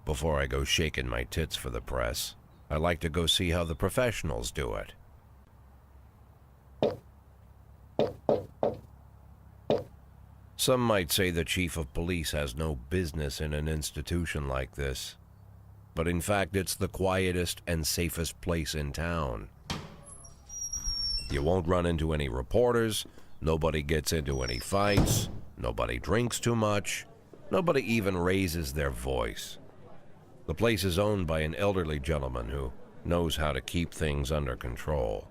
Before I go shaking my tits for the press, I like to go see how the professionals do it. Some might say the chief of police has no business in an institution like this, but in fact it's the quietest and safest place in town. You won't run into any reporters, nobody gets into any fights, nobody drinks too much, nobody even raises their voice. The place is owned by an elderly gentleman who knows how to keep things under control.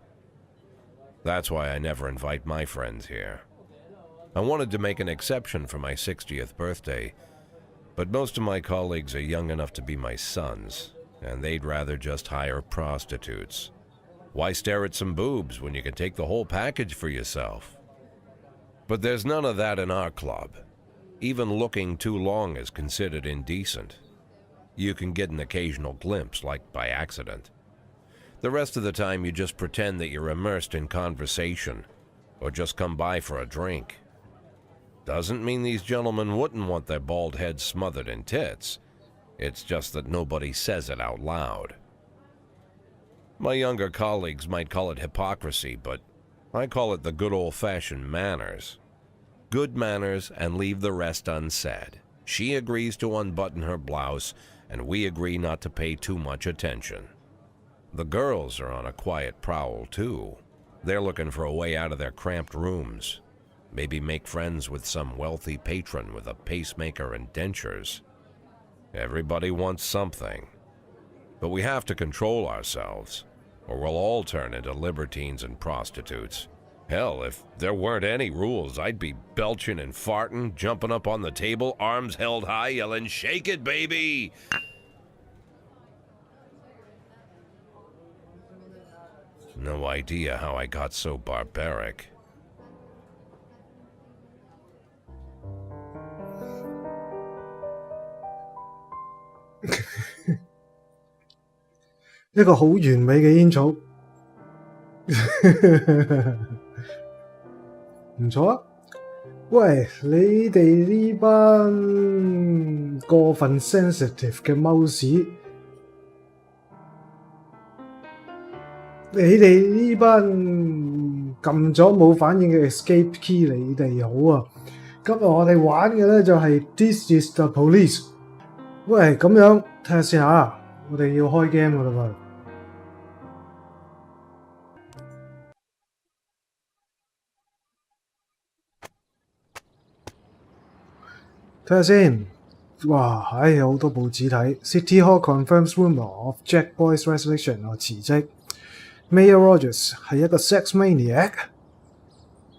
That's why I never invite my friends here. I wanted to make an exception for my 60th birthday, but most of my colleagues are young enough to be my sons, and they'd rather just hire prostitutes. Why stare at some boobs when you can take the whole package for yourself? But there's none of that in our club. Even looking too long is considered indecent. You can get an occasional glimpse, like by accident. The rest of the time you just pretend that you're immersed in conversation, or just come by for a drink. Doesn't mean these gentlemen wouldn't want their bald heads smothered in tits. It's just that nobody says it out loud. My younger colleagues might call it hypocrisy, but I call it the good old-fashioned manners. Good manners and leave the rest unsaid. She agrees to unbutton her blouse, and we agree not to pay too much attention. The girls are on a quiet prowl, too. They're looking for a way out of their cramped rooms. Maybe make friends with some wealthy patron with a pacemaker and dentures. Everybody wants something. But we have to control ourselves, or we'll all turn into libertines and prostitutes. Hell, if there weren't any rules, I'd be belching and farting, jumping up on the table, arms held high, yelling, "Shake it, baby!" No idea how I got so barbaric.一個好完美嘅煙草，唔錯啊！喂，你哋呢班過分 sensitive 嘅貓屎，你哋呢班撳咗冇反應嘅 escape key，你哋好啊！今日我哋玩嘅咧就係 This is the police。喂，咁樣睇下先下，我哋要開 game 噶啦喎。睇下先，哇，有好多報紙睇。City Hall confirms rumor of Jack Boy's resignation 或辭職。Mayor Rogers 係一個 sex maniac。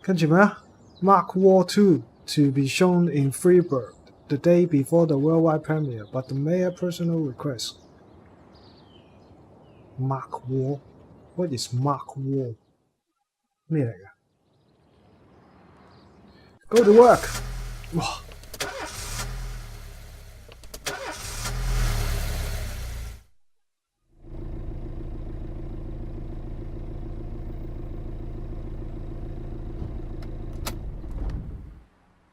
跟住咩啊 ？Mark War 2 to be shown in Freeburg the day before the worldwide premiere, but the mayor personal request. Mark War? What is Mark War? 咩嚟㗎 ？Go to work！ 哇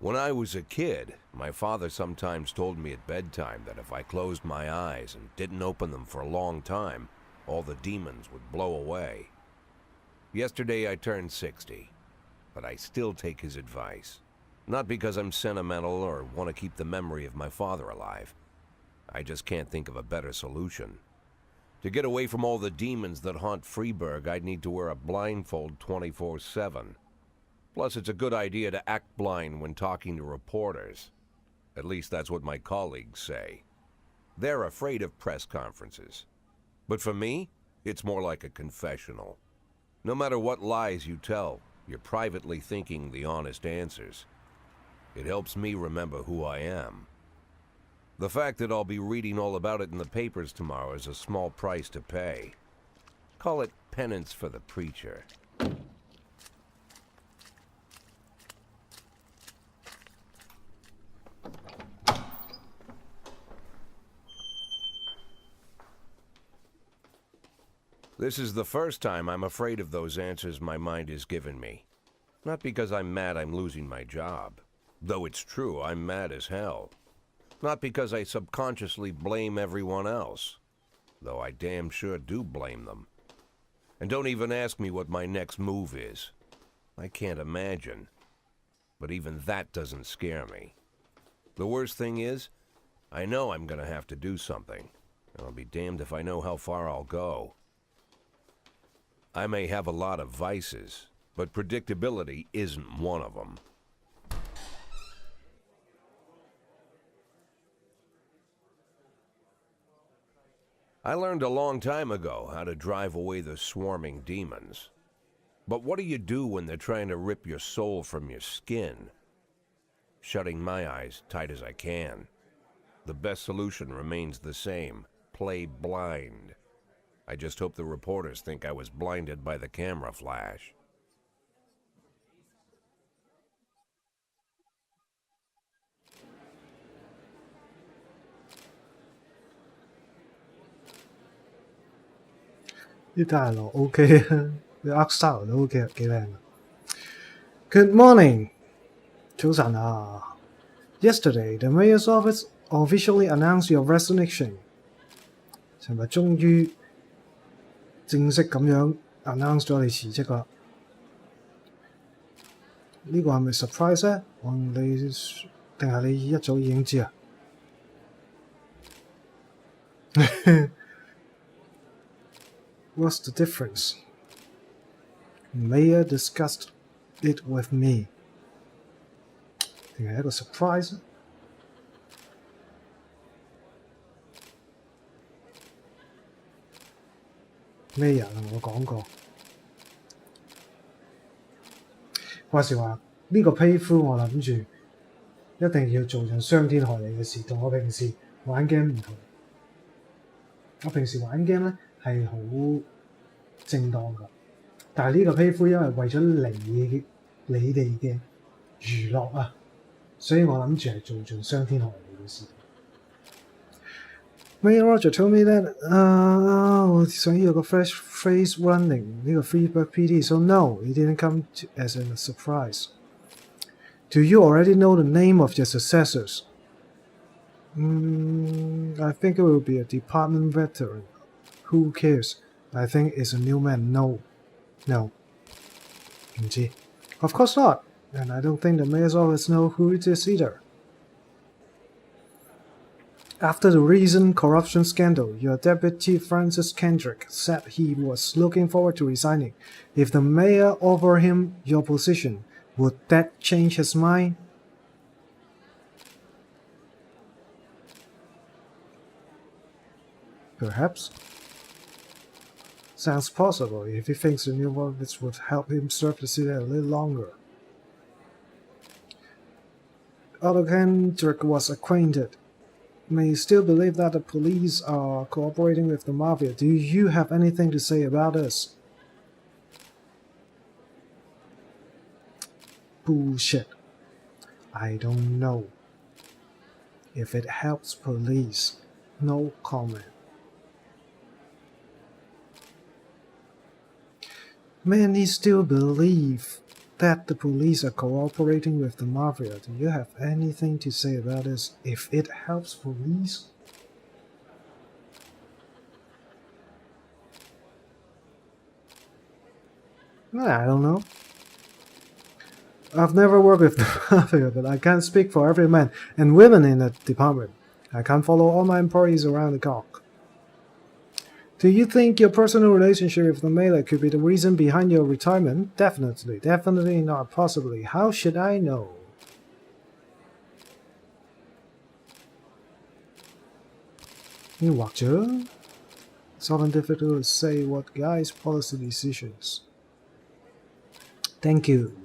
！When I was a kid, my father sometimes told me at bedtime that if I closed my eyes and didn't open them for a long time, all the demons would blow away. Yesterday I turned 60, but I still take his advice. Not because I'm sentimental or want to keep the memory of my father alive. I just can't think of a better solution. To get away from all the demons that haunt Freeburg, I'd need to wear a blindfold 24/7. Plus, it's a good idea to act blind when talking to reporters. At least that's what my colleagues say. They're afraid of press conferences. But for me, it's more like a confessional. No matter what lies you tell, you're privately thinking the honest answers. It helps me remember who I am. The fact that I'll be reading all about it in the papers tomorrow is a small price to pay. Call it penance for the preacher. This is the first time I'm afraid of those answers my mind has given me. Not because I'm mad I'm losing my job. Though it's true, I'm mad as hell. Not because I subconsciously blame everyone else, though I damn sure do blame them. And don't even ask me what my next move is. I can't imagine. But even that doesn't scare me. The worst thing is, I know I'm gonna have to do something. And I'll be damned if I know how far I'll go. I may have a lot of vices, but predictability isn't one of them. I learned a long time ago how to drive away the swarming demons. But what do you do when they're trying to rip your soul from your skin? Shutting my eyes tight as I can. The best solution remains the same: play blind. I just hope the reporters think I was blinded by the camera flash. This dialogue OK 啊，啲 art style 都 OK 幾靚啊。Good morning， 早晨啊。Yesterday, the mayor's office officially announced your resignation。尋日終於正式咁樣 announce 咗你辭職啦。呢個係咪 surprise 咧？定係你一早已經知啊？What's the difference? Mayor discussed it with me. 定係一個 surprise？ Mayor 同我講過，話時話呢個批夫我諗住一定要做盡傷天害理嘅事，同我平時玩 game 唔同。我平時玩 game 咧係好正當㗎，但係呢個批夫因為為咗你哋嘅娛樂啊，所以我諗住係做盡傷天害理嘅事。Mayor Roger told me that 我想要個 fresh face running 呢個 feedback PD, so no, it didn't come as a surprise. Do you already know the name of your successors? I think it will be a department veteran. Who cares? I think it's a new man. No. 唔知。Of course not. And I don't think the mayor's office knows who it is either. After the recent corruption scandal, your deputy Francis Kendrick said he was looking forward to resigning. If the mayor offered him your position, would that change his mind? Perhaps. Sounds possible if he thinks the new office would help him serve the city a little longer. Although Kendrick was acquainted, may still believe that the police are cooperating with the mafia. Do you have anything to say about this? Bullshit. I don't know. If it helps police, no comment. Many still believe that the police are cooperating with the mafia. Do you have anything to say about this? If it helps police? I don't know. I've never worked with the mafia, but I can't speak for every man and women in the department. I can't follow all my employees around the clock. Do you think your personal relationship with the mayor could be the reason behind your retirement? Definitely. Definitely not. Possibly. How should I know? It's often difficult to say what guides policy decisions. Thank you.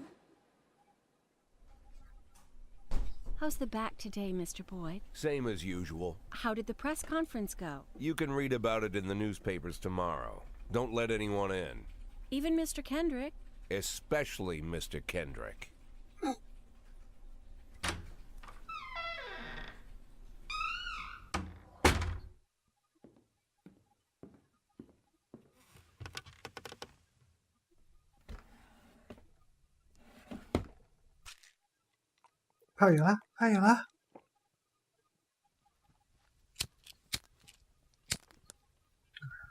How's the back today, Mr. Boyd? Same as usual. How did the press conference go? You can read about it in the newspapers tomorrow. Don't let anyone in. Even Mr. Kendrick? Especially Mr. Kendrick.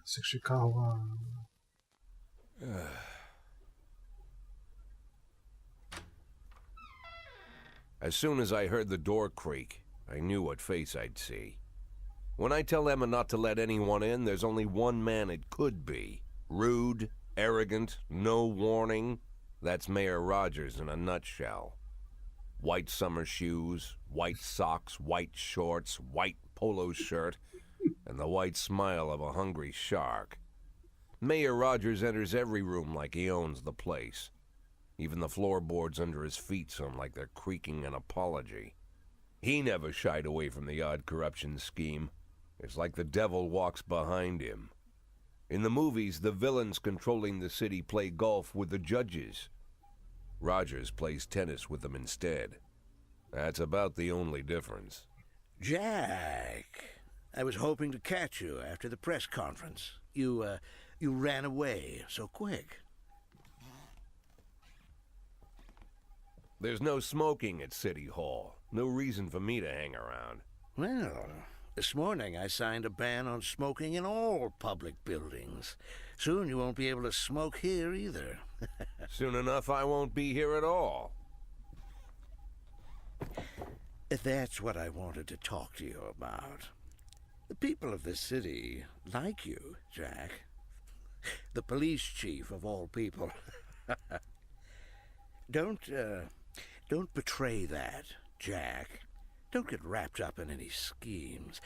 食雪茄好啊。As soon as I heard the door creak, I knew what face I'd see. When I tell Emma not to let anyone in, there's only one man it could be. Rude, arrogant, no warning. That's Mayor Rogers in a nutshell. White summer shoes, white socks, white shorts, white polo shirt, and the white smile of a hungry shark. Mayor Rogers enters every room like he owns the place. Even the floorboards under his feet sound like they're creaking an apology. He never shied away from the odd corruption scheme. It's like the devil walks behind him. In the movies, the villains controlling the city play golf with the judges. Rogers plays tennis with them instead. That's about the only difference. Jack, I was hoping to catch you after the press conference. You ran away so quick. There's no smoking at City Hall. No reason for me to hang around. Well, this morning I signed a ban on smoking in all public buildings. Soon you won't be able to smoke here either. Soon enough, I won't be here at all. That's what I wanted to talk to you about. The people of this city like you, Jack. The police chief of all people. Don't betray that, Jack. Don't get wrapped up in any schemes.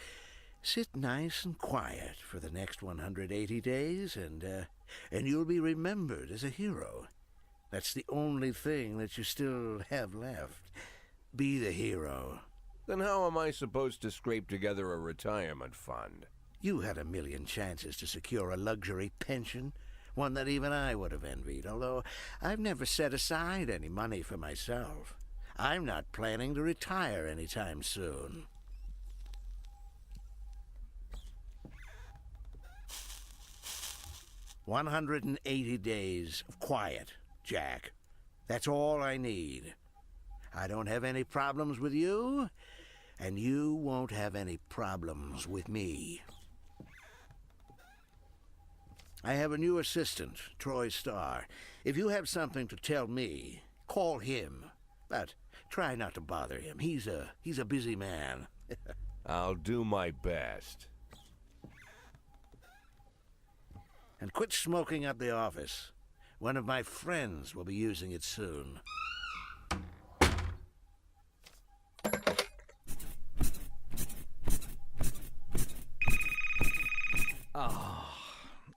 Sit nice and quiet for the next 180 days, and you'll be remembered as a hero. That's the only thing that you still have left. Be the hero. Then how am I supposed to scrape together a retirement fund? You had a million chances to secure a luxury pension, one that even I would have envied, although I've never set aside any money for myself. I'm not planning to retire anytime soon. "180 days of quiet, Jack. That's all I need. I don't have any problems with you, and you won't have any problems with me. I have a new assistant, Troy Starr. If you have something to tell me, call him. But try not to bother him. He's a busy man." I'll do my best. And quit smoking at the office. One of my friends will be using it soon.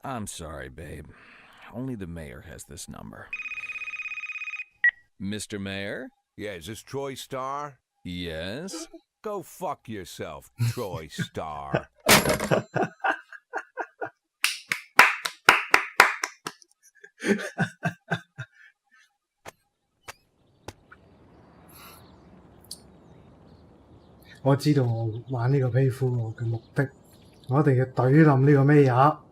I'm sorry, babe. Only the mayor has this number. Mr. Mayor? Yeah, is this Troy Starr? Yes? Go fuck yourself, Troy Starr. 我知道我玩呢個披膚我嘅目的，我一定要懟冧呢個咩嘢。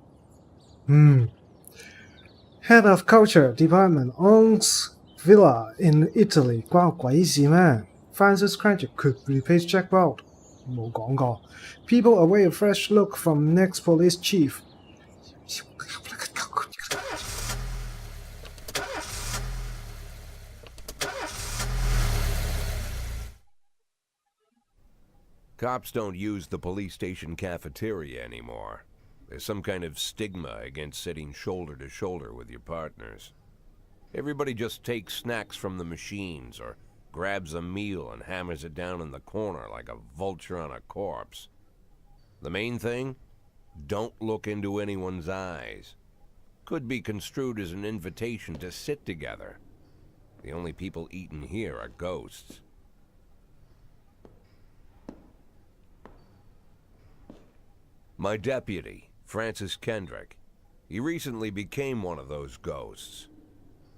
Head of Culture Department owns villa in Italy， 關我鬼事咩 ？Francis Cratchit could replace Jack Bolt， 冇講過。People await a fresh look from next police chief。Cops don't use the police station cafeteria anymore. There's some kind of stigma against sitting shoulder to shoulder with your partners. Everybody just takes snacks from the machines or grabs a meal and hammers it down in the corner like a vulture on a corpse. The main thing? Don't look into anyone's eyes. Could be construed as an invitation to sit together. The only people eating here are ghosts. My deputy, Francis Kendrick. He recently became one of those ghosts.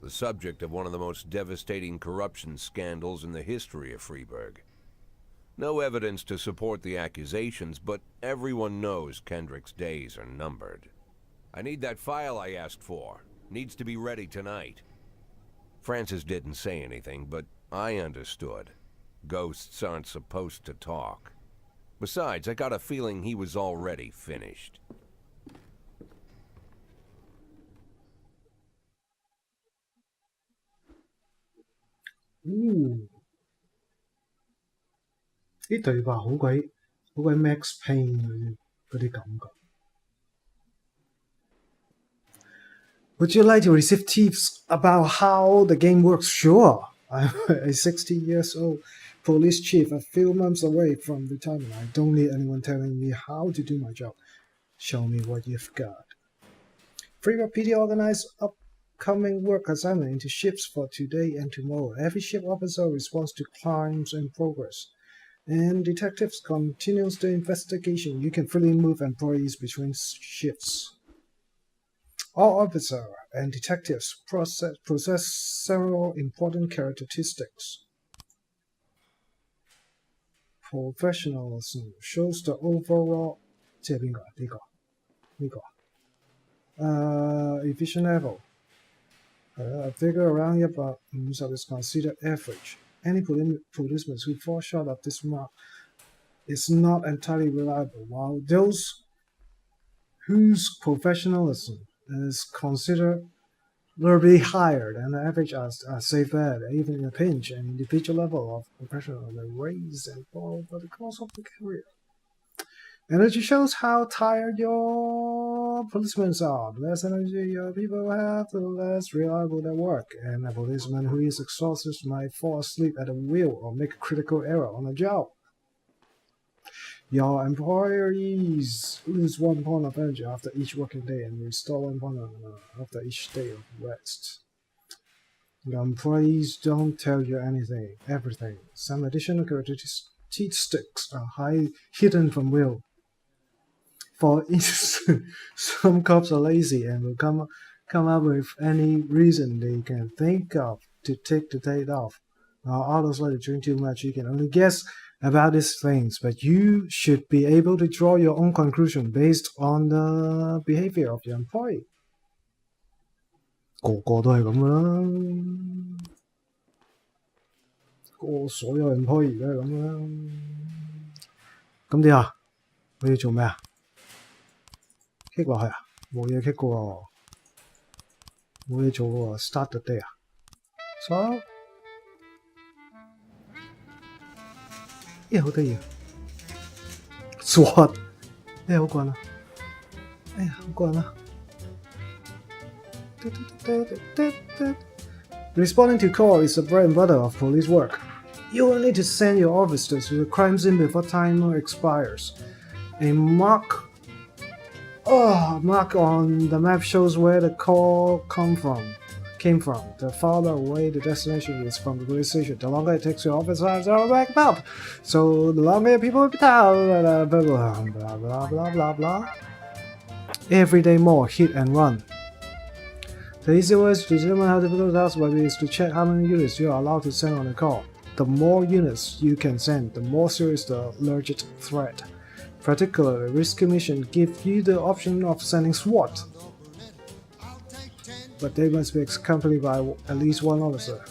The subject of one of the most devastating corruption scandals in the history of Freeburg. No evidence to support the accusations, but everyone knows Kendrick's days are numbered. I need that file I asked for. Needs to be ready tonight. Francis didn't say anything, but I understood. Ghosts aren't supposed to talk. Besides, I got a feeling he was already finished. 啲對白好鬼 Max Payne 嗰啲感覺。Would you like to receive tips about how the game works? Sure. I'm a 60 years old police chief a few months away from retirement. I don't need anyone telling me how to do my job. Show me what you've got. Freeport PD organized upcoming work assignment into shifts for today and tomorrow. Every shift officer responds to crimes in progress, and detectives continues the investigation. You can freely move employees between shifts. All officers and detectives possess several important characteristics. Professionalism shows the overall 即係邊個啊？呢個efficient level. A figure around 150 is considered average. Any policeman who falls short of this mark is not entirely reliable, while those whose professionalism is considered very higher than the average are safe bet. Even in a pinch, an individual level of professionalism may raise and fall over the course of the career. Energy shows how tired your policemen are. The less energy your people have, the less reliable their work. And a policeman who is exhausted might fall asleep at the wheel or make a critical error on the job. Your employees lose 1 point of energy after each working day and restore 1 point after each day of rest. Your employees don't tell you everything. Some additional characteristics are hidden from will. For instance, some cops are lazy and will come up with any reason they can think of to take the day off. While others like to drink too much. You can only guess about these things, but you should be able to draw your own conclusion based on the behavior of your employee. 個個都係咁噶啦，所有 employee 都係咁噶啦。咁點啊？我要做咩啊？kick 落去啊？冇嘢 kick 嘅喎，冇嘢做嘅喎。Start the day 啊 ？So， 好得意啊 ！SWAT， 好慣啦，好慣啦。Responding to call is the bread and butter of police work. You will need to send your officers to the crime scene before timer expires. A mark on the map shows where the call came from. The farther away the destination is from the police station, the longer it takes your officers to back up. So the longer people will be blah blah blah blah. Every day more hit and run. The easy way to determine how difficult the task will be is to check how many units you are allowed to send on a call. The more units you can send, the more serious the alleged threat. Particularly, risky missions give you the option of sending SWAT, but they must be accompanied by at least one officer.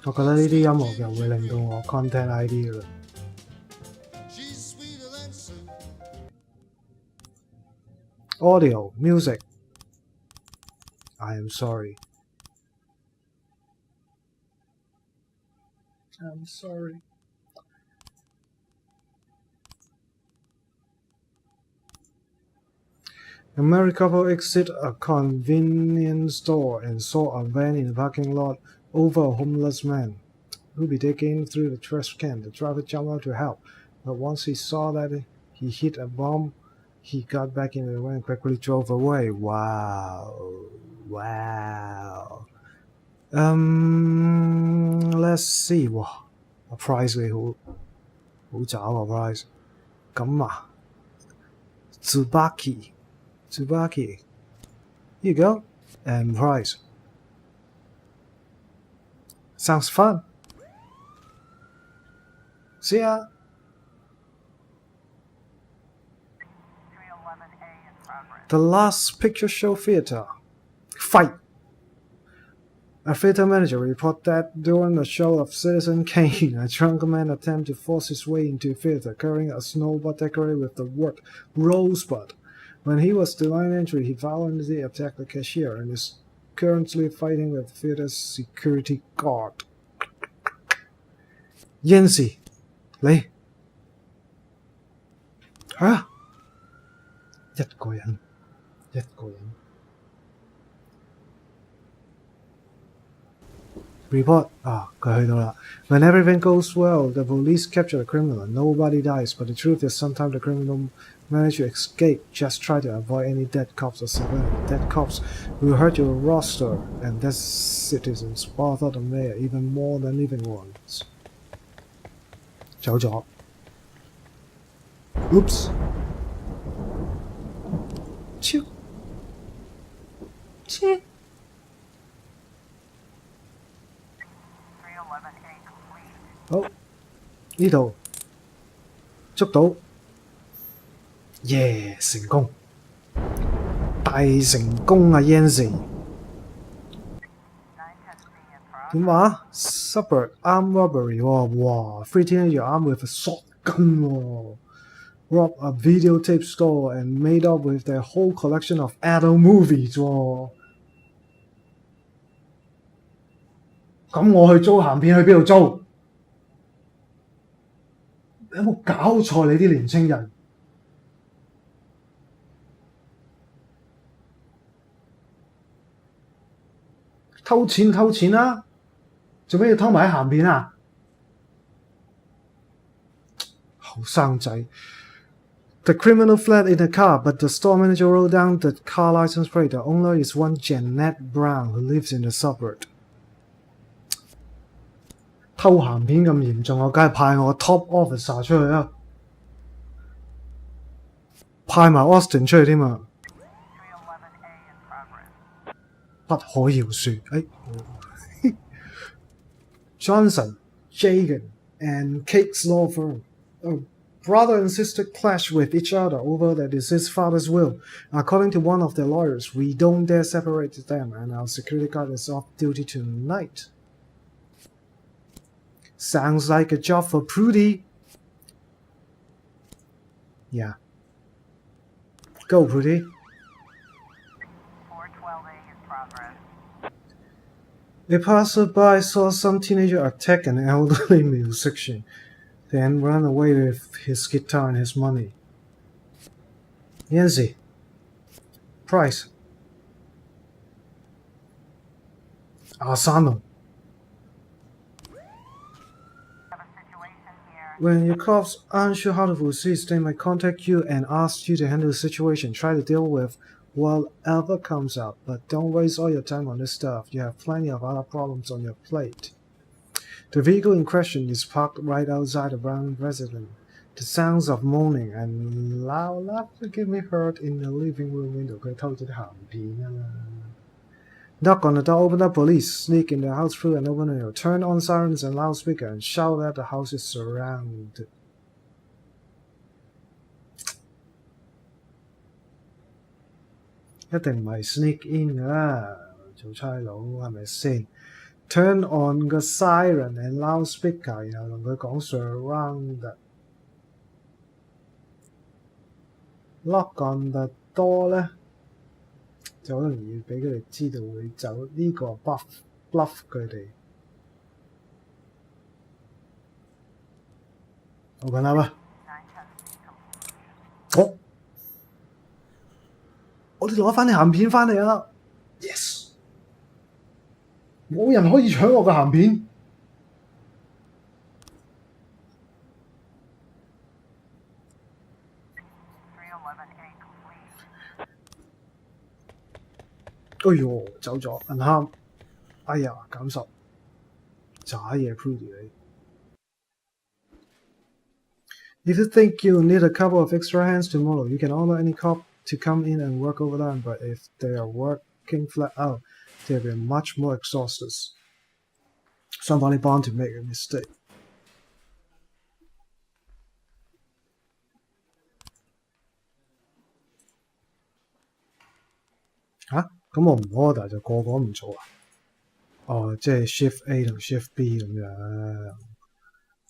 I覺得呢啲音樂又會令到我 content ID 㗎啦。Audio, music. I am sorry. I'm sorry. A married couple exited a convenience store and saw a van in the parking lot over a homeless man who be digging through the trash can. The driver jumped out to help, but once he saw that he hit a bomb, he got back in the van and quickly drove away. Wow. Let's see. 哇 ，a prize 你好渣啊 prize。咁啊 ，Tsubaki. Here you go. And prize. Sounds fun. See ya. The Last Picture Show Theater. Fight. A theater manager reported that during a show of Citizen Kane, a drunken man attempted to force his way into theater carrying a snowball decorated with the word Rosebud. When he was denied entry, he violently attacked the cashier and is currently fighting with theater's security guard. Yancy, 嚟嚇一個人。Report 佢去到啦。When everything goes well, the police capture the criminal. Nobody dies, but the truth is sometimes the criminal manage to escape. Just try to avoid any dead cops or civilians. Dead cops will hurt your roster, and dead citizens bother the mayor even more than living ones. 走咗。Oops. 超。好，呢度捉到，耶！成功，大成功啊 Yancy！ 點話 ？Suburb armed robbery 喎，哇 ！Three teenagers armed with a shotgun 喎 ，rob a videotape store and made off with their whole collection of adult movies 喎。咁我去租鹹片去邊度租？有冇搞錯你啲年青人？偷錢啦！做咩要偷埋啲鹹片啊？後生仔 The criminal fled in a car, but the store manager wrote down the car license plate. The owner is one Janet Brown, who lives in the suburb. 偷鹹片咁嚴重，我梗係派我 top officer 出去啦，派埋 Austin 出去添啊！不可饒恕，Johnson, Jagan, and Kate's law firm. A brother and sister clash with each other over their deceased father's will. According to one of their lawyers, we don't dare separate them, and our security guard is off duty tonight. Sounds like a job for Prudy. Yeah. Go, Prudy. 412A in progress. A passerby saw some teenager attack an elderly musician, then run away with his guitar and his money. Yancy. Price. Asano. When your cops aren't sure how to proceed, they might contact you and ask you to handle the situation. Try to deal with whatever comes up, but don't waste all your time on this stuff. You have plenty of other problems on your plate. The vehicle in question is parked right outside the Brown residence. The sounds of moaning and loud laughter can be heard in the living room window. 佢偷咗啲鹹片啊嘛。Knock on the door, open up police, sneak in the house through an open window, turn on sirens and loudspeaker, and shout that the house is surrounded. 一定唔係 sneak in 㗎啦，做差佬係咪先 ？Turn on 個 siren and loudspeaker， 然後同佢講 surrounded。Knock on the door 咧。就可能要俾佢哋知道會走呢個 bluff 佢哋。Open up 啊！我哋攞翻啲鹹片翻嚟啦 ！Yes， 冇人可以搶我嘅鹹片。哎呦，走咗，銀喊，哎呀，減十，渣嘢 Prudy 你。If you think you'll need a couple of extra hands tomorrow, you can order any cop to come in and work overtime, but if they are working flat out, they'll be much more exhausted. Somebody bound to make a mistake. 咁我唔 order 就個個唔做啊？哦，即係 Shift A 同 Shift B 咁樣。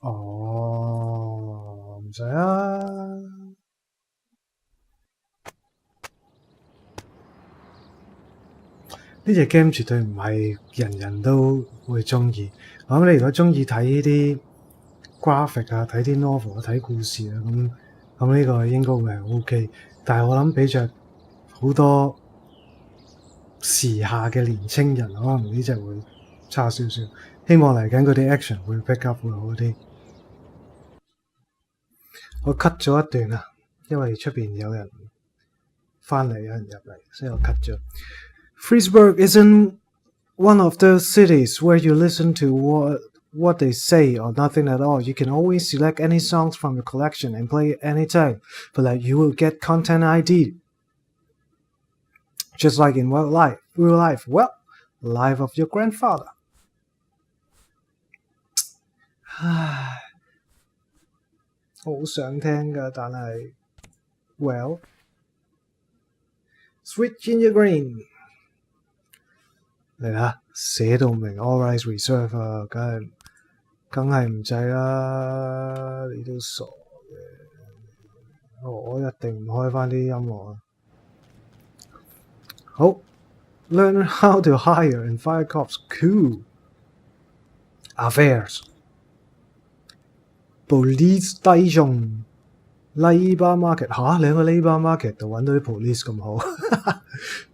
哦，唔使啊。呢隻 game 絕對唔係人人都會中意。我諗你如果中意睇呢啲 graphic 啊，睇啲 novel 啊，睇故事啊，咁呢個應該會係 OK。但係我諗比着好多時下嘅年青人，可能呢隻會差少少。希望嚟緊嗰啲 action 會 pick up 會好啲。我 cut 咗一段啊，因為出邊有人翻嚟，有人入嚟，所以我 cut 咗。Freesburg isn't one of those cities where you listen to what they say or nothing at all. You can always select any songs from the collection and play it anytime, but like you will get content ID. Just like in real life, well, life of your grandfather. 唉，好想聽㗎，但係 well, Sweet Ginger Green 嚟啦，寫到明 All Rights Reserved 啊，梗係唔制啦，你都傻嘅，我一定唔開返啲音樂啊。好 ，Learn how to hire and fire cops. Cool. Affairs. Police 低眾 Labour Market 嚇，你喺個 Labour Market 度揾到啲 police 咁好。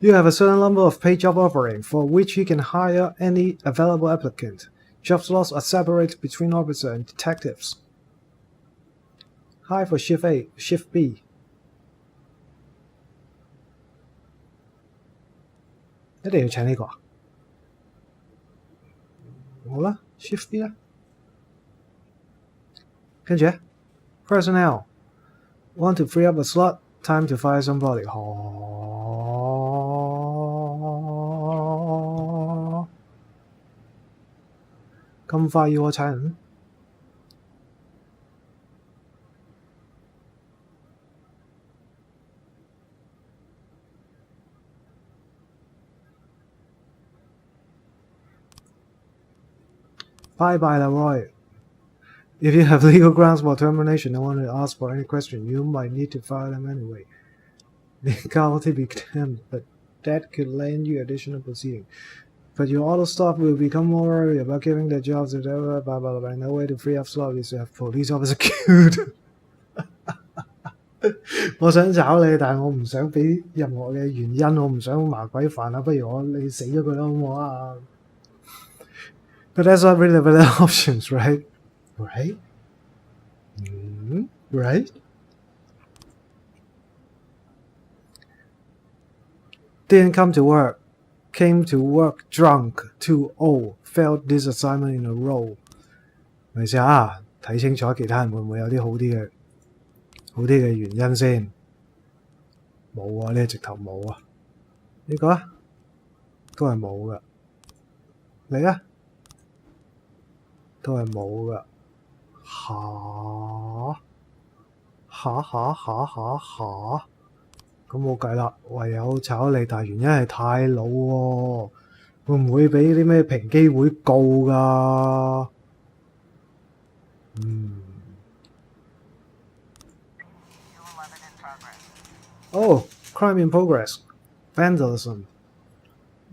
You have a certain number of paid job offering for which you can hire any available applicant. Job slots are separated between officer and detectives. Hire for Shift A, Shift B. 一定要請呢個啊？好啦 ，Shift B 啦。跟住咧 ，Personnel want to free up a slot, time to fire somebody. 咁快要我踩人？Bye bye, Leroy. If you have legal grounds for termination and want to ask for any question, you might need to file them anyway. Legality became, but that could land you additional proceeding. But your auto staff will become more worried about giving their jobs to blah blah blah blah. No way to free up slot is to have police officer killed. 我想炒你，但係我唔想俾任何嘅原因，我唔想麻鬼煩啊！不如你死咗佢啦，好唔好啊？But that's not really the options, right? Right? Right? Didn't come to work. Came to work drunk, too old. Failed this assignment in a row. 咪先啊，睇清楚其他人會唔會有啲好啲嘅原因先。冇啊，呢個直頭冇啊。呢個啊，都係冇噶。嚟啊！都係冇噶，嚇，咁冇計啦，唯有炒你，但係原因係太老喎，會唔會俾啲咩平機會告噶？Oh, crime in progress. Vandalism.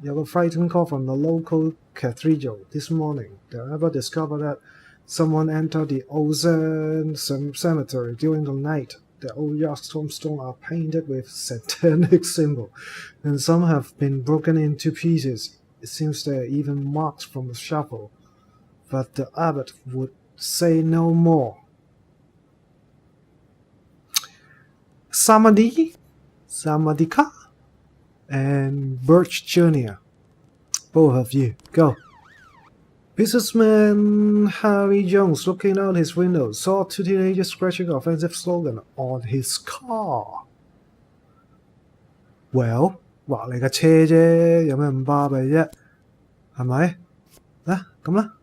有個 frightened call from the local cathedral this morning. The neighbor discovered that someone entered the Ocean Cemetery during the night. The old yacht tombstones are painted with satanic symbols, and some have been broken into pieces. It seems there are even marks from a shovel, but the abbot would say no more. Samadika, and Birch Jr. Both of you, go. Businessman Harry Jones, looking out his window, saw two teenagers scratching an offensive slogan on his car. Well, 畫你架車啫，有咩咁巴閉啫？係咪？啊，咁啦。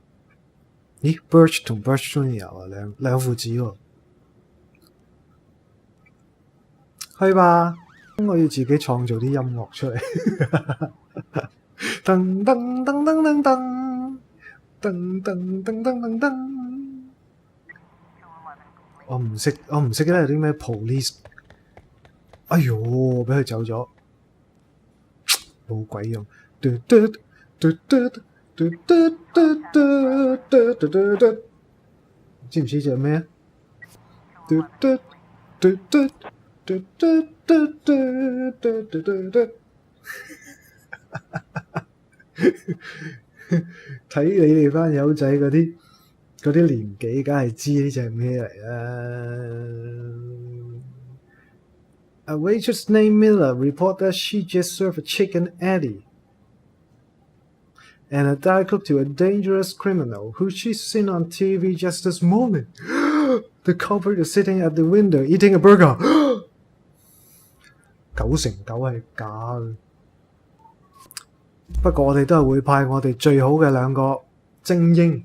咦 ，Birch 同 Birch Jr. 啊，兩父子喎。去吧，我要自己創造啲音樂出嚟。噔噔噔噔噔噔。噔噔噔噔噔噔。我唔識得有啲咩 police。哎喲，俾佢走咗，冇鬼用。嘟嘟嘟嘟嘟嘟嘟嘟嘟嘟嘟嘟，知唔知隻咩啊？嘟嘟嘟嘟嘟嘟嘟嘟嘟嘟嘟嘟。睇你哋班友仔嗰啲年紀，梗係知呢隻咩嚟啦。A waitress named Miller reported that she just served a chicken Eddie and a Diet Coke to a dangerous criminal who she's seen on TV just this morning. The culprit is sitting at the window eating a burger. 9成9係假嘅。不過我哋都係會派我哋最好嘅2個精英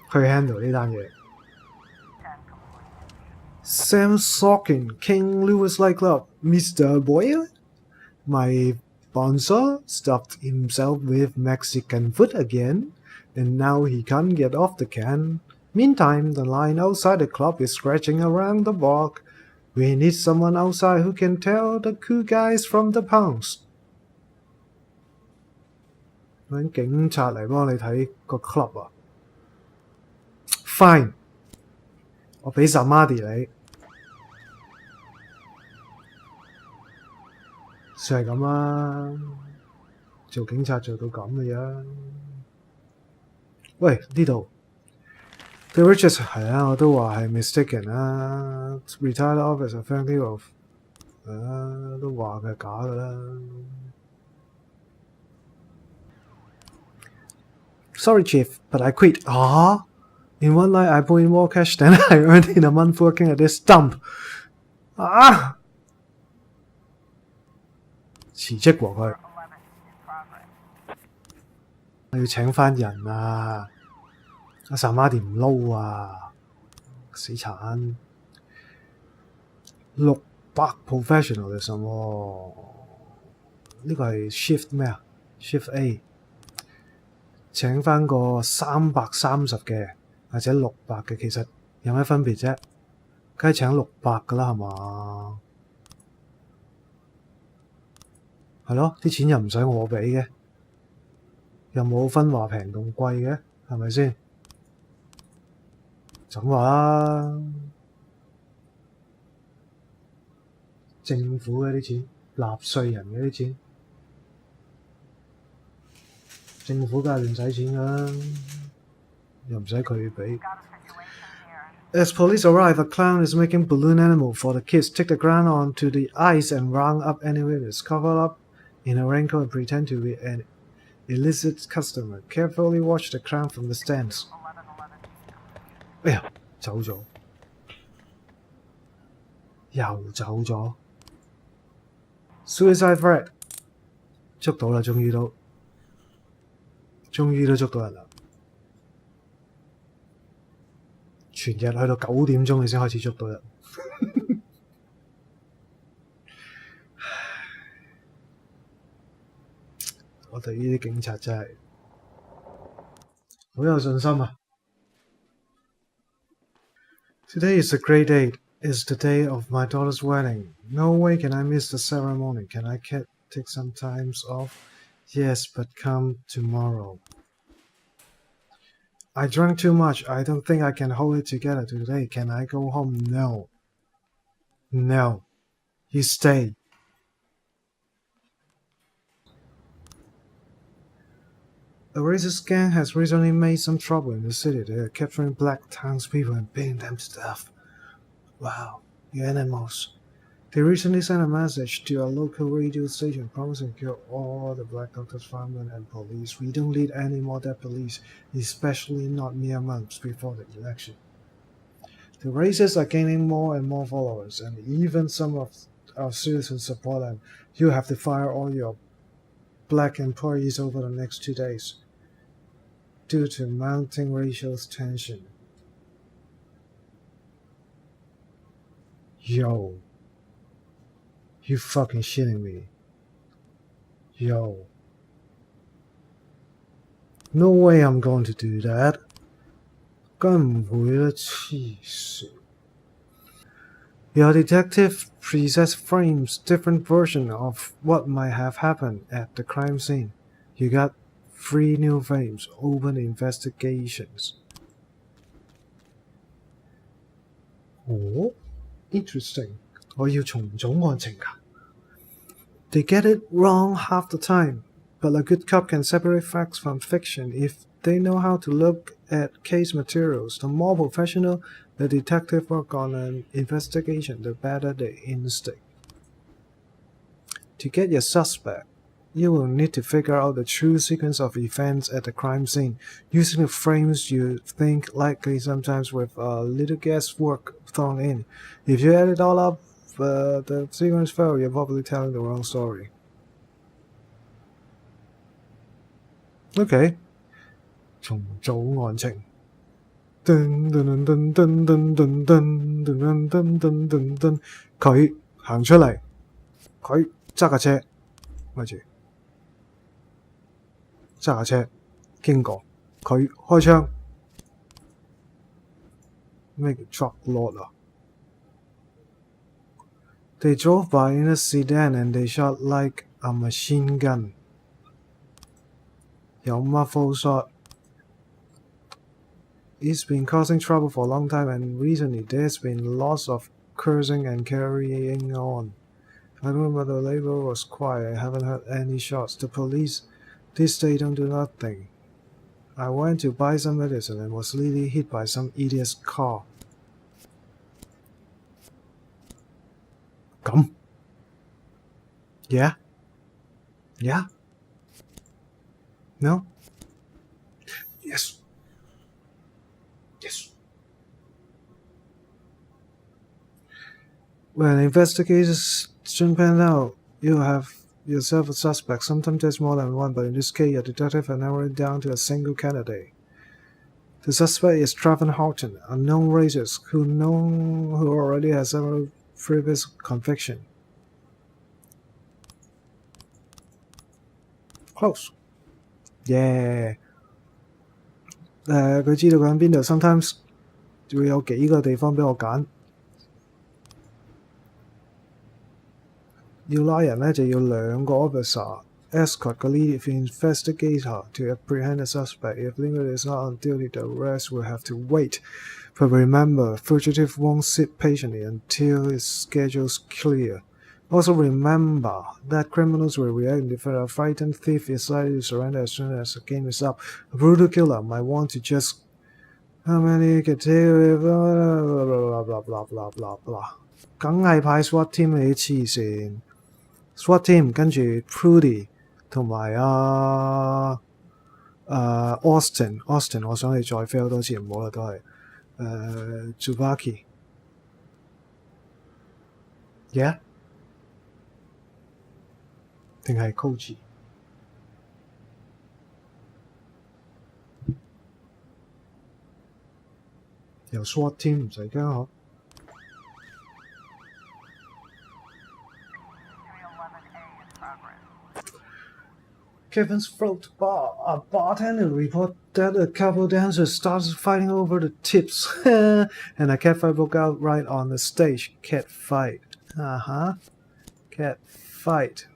去 handle 呢單嘢。Sam Sorkin, King Louis nightclub, Mr. Boyle? My sponsor stuffed himself with Mexican food again, and now he can't get off the can. Meantime, the line outside the club is scratching around the block. We need someone outside who can tell the cool guys from the punks. 揾警察嚟幫你睇個 club 啊 ？Fine， 我俾Samadi你。算係咁啦，做警察做到咁嘅樣。喂，呢度 The Richards 係啊，我都話係 mistaken 啦 ，retired officer family of 都話佢係假㗎啦。Sorry, Chief, but I quit. In one night I put in more cash than I earned in a month working at this dump. 辭職喎佢，我要請返人啊！阿Samadi唔撈啊，死慘！600 professionalism 喎，呢個係 shift 咩啊 ？shift A， 請返個330嘅或者600嘅，其實有咩分別啫？梗係請600㗎啦，係嘛？係咯，啲錢又唔使我俾嘅，又冇分話平同貴嘅，係咪先？就咁話啦，政府嘅啲錢，納稅人嘅啲錢，政府梗係亂使錢㗎啦，又唔使佢俾。As police arrive, a clown is making balloon animal for the kids. Take the ground onto the ice and round up any witness. Cover up in a raincoat and pretend to be an illicit customer. Carefully watch the clown from the stands. 哎呀，走咗，又走咗。Suicide threat， 捉到啦，終於都捉到人啦。全日去到9點鐘，你先開始捉到人。我對呢啲警察真係好有信心啊！ Today is a great day. It's the day of my daughter's wedding. No way can I miss the ceremony. Can I take some time off? Yes, but come tomorrow. I drank too much. I don't think I can hold it together today. Can I go home? No. No. You stay. A racist gang has recently made some trouble in the city. They are capturing black townspeople and beating them to death. Wow, you animals. They recently sent a message to a local radio station promising to kill all the black doctors, firemen, and police. We don't need any more dead police, especially not mere months before the election. The racists are gaining more and more followers, and even some of our citizens support them. You have to fire all your black employees over the next 2 days due to mounting racial tension. Yo, you fucking shitting me. Yo. No way I'm going to do that. 梗唔會啦，黐線。Your detective presents frames different version of what might have happened at the crime scene. You got 3 new frames, open investigations. Oh, interesting. 我要重組案情㗎。They get it wrong half the time, but a good cop can separate facts from fiction if they know how to look at case materials. The more professional the detective work on an investigation, the better the instinct. To get your suspect, you will need to figure out the true sequence of events at the crime scene, using the frames you think likely, sometimes with a little guesswork thrown in. If you add it all up, the sequence fail, you're probably telling the wrong story. Okay. 重組案情。佢行出嚟，佢揸架車，咪住，揸架車經過，佢開槍。咩叫 truck load 啊？ They drove by in a sedan and they shot like a machine gun. 有 muffled shot. It's been causing trouble for a long time, and recently there's been lots of cursing and carrying on. I remember the label was quiet. I haven't heard any shots. The police, this day don't do nothing. I went to buy some medicine and was really hit by some idiot's car. 咁 Yeah? Yeah? No? Yes. Yes. When investigation pans out, you have yourself a suspect. Sometimes there's more than one, but in this case, your detective has narrowed it down to a single candidate. The suspect is Trevor Horton, a known racist who already has several previous convictions. Close. Yeah. 佢知道佢喺邊度 ，sometimes 會有幾個地方俾我揀。要拉人呢，就要2個 officer escort 個 lead investigator to apprehend the suspect. If Lingard is not on duty, the rest will have to wait. But remember, fugitive won't sit patiently until his schedule's clear. Also remember that criminals will react if a frightened thief is likely to surrender as soon as the game is up. A brutal killer might want to just how many can take blah blah blah blah blah blah. 梗係派 SWAT team 你黐線 ，SWAT team 跟住 Prudy 同埋Austin， 我想你再 fail 多次唔好啦，都係Zubaki。Yeah？ 定係 Koji？ 由 SWAT team 唔使驚嗬。Kevin's throat bar. A bartender report that a couple dancers started fighting over the tips, and a cat fight broke out right on the stage. Cat fight. Cat fight.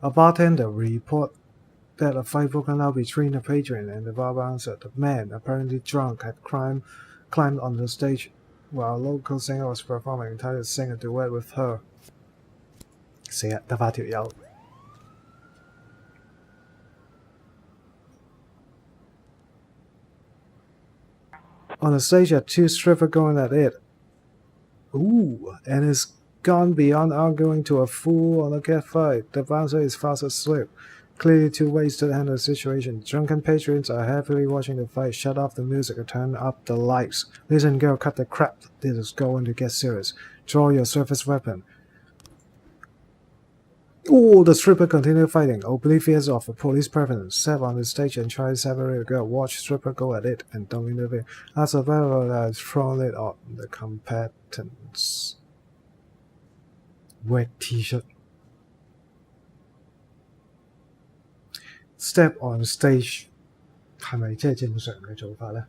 A bartender report that a fight broke out between the patron and the bar bouncer. The man, apparently drunk, had climbed on the stage while a local singer was performing and tried to sing a duet with her. 死啦，得返條友。On the stage are 2 strippers going at it. Ooh, and it's gone beyond arguing to a full-on cat fight. The bouncer is fast asleep. Clearly 2 ways to handle the situation. Drunken patrons are happily watching the fight. Shut off the music or turn up the lights. Listen, girl, cut the crap. This is going to get serious. Draw your service weapon. Oh, the stripper continued fighting, oblivious of the police presence. Sat on the stage and tried to separate the girl. Watch stripper go at it and don't intervene. As a battle has thrown it on the combatants. red T-shirt。Step on stage 係咪即係正常嘅做法呢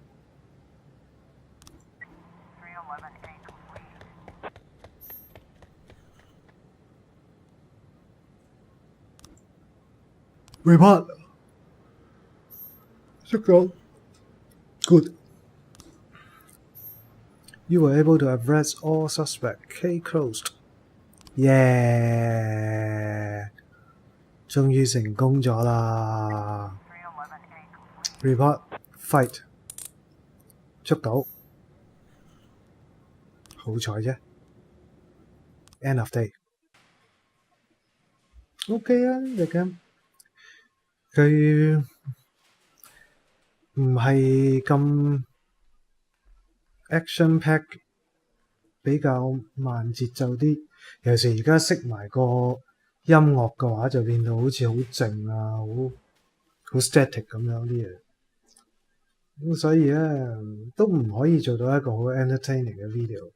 ？Report. 捉到 Good. You were able to arrest all suspects. Case closed. Yeah. 終於成功咗啦 Report. Fight. 捉到。好彩啫。End of day. OK 啊，呢隻 game。佢唔係咁 action pack， 比較慢節奏啲。尤其是而家識埋個音樂嘅話，就變到好似好靜啊，好 static 咁樣啲嘢。咁所以咧都唔可以做到一個好 entertaining 嘅 video。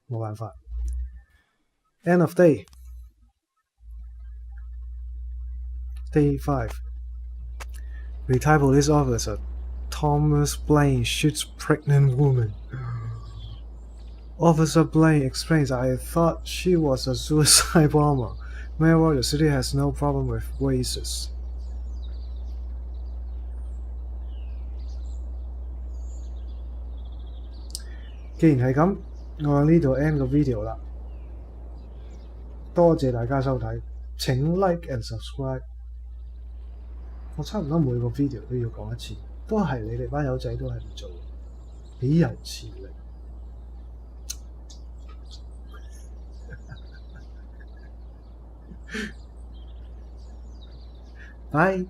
冇辦法。End of day. Day 5. Retired police officer Thomas Blaine shoots pregnant woman. Officer Blaine explains, I thought she was a suicide bomber. Meanwhile, the city has no problem with racists. 既然係咁，我喺呢度 end 個 video 啦。多謝大家收睇，請 like and subscribe。我差唔多每個 video 都要講一次，都係你哋班友仔都係唔做，豈有此理！拜。